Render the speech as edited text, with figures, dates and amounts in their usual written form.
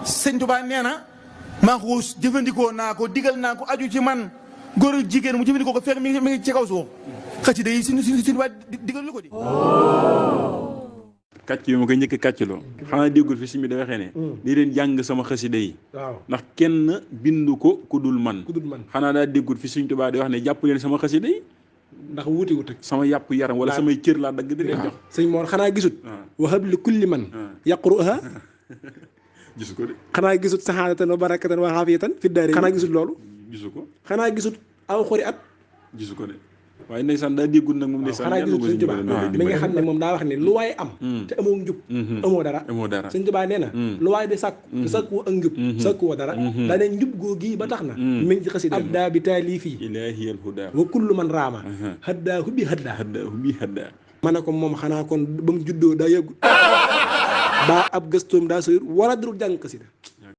sëñ Tuubaa nee na maa xuus jëfandikoo naa ko digal naa ko aju ci man góor ak jigéen mu jëfandikoo ko fekk mi ngi ci kaw suuf xasida yi suñu Tuubaa digal lu ko di kàcc yi ma koy njëkk kàccloo xanaa déggul fi si mi da waxee ne di leen jàng sama xasida yi ndax kenn bindu ko ku dul man xanaa daa déggul fi Sëñ Tuubaa di wax ne jàpp leen sama xasida yi ndax wuti wut ak sama yàpp yaram wala samay cër laa dagg di leen jox sëñ Mor xanaa gisut wahab li kulli man yaqruha gisu ko de xanaa gisut saxaadatan wa barakatan wa xaafiyatan fi daari xanaa gisut loolu gisu ko xanaa gisut aw xori at gisu ko de waaye ndeysaan daa déggul nag moom ndeysaan xanaa gisut Sëñ Tuubaa mi nga xam ne moom daa wax ne lu waaye am te amoo njub amoo dara Sëñ Tuubaa nee na lu waaye di sàkku te sàkkuwoo ak njub sàkkuwoo dara daa ne njub googi ba tax na mi ngi ci xasida abda bi taalifii ilaahiyal hudaa wa kullu man raama haddaahu bi haddaa ma ne ko moom xanaa kon ba mu juddoo daa yëggu daa ab gëstoom daa sëyur wala durul jàng xasida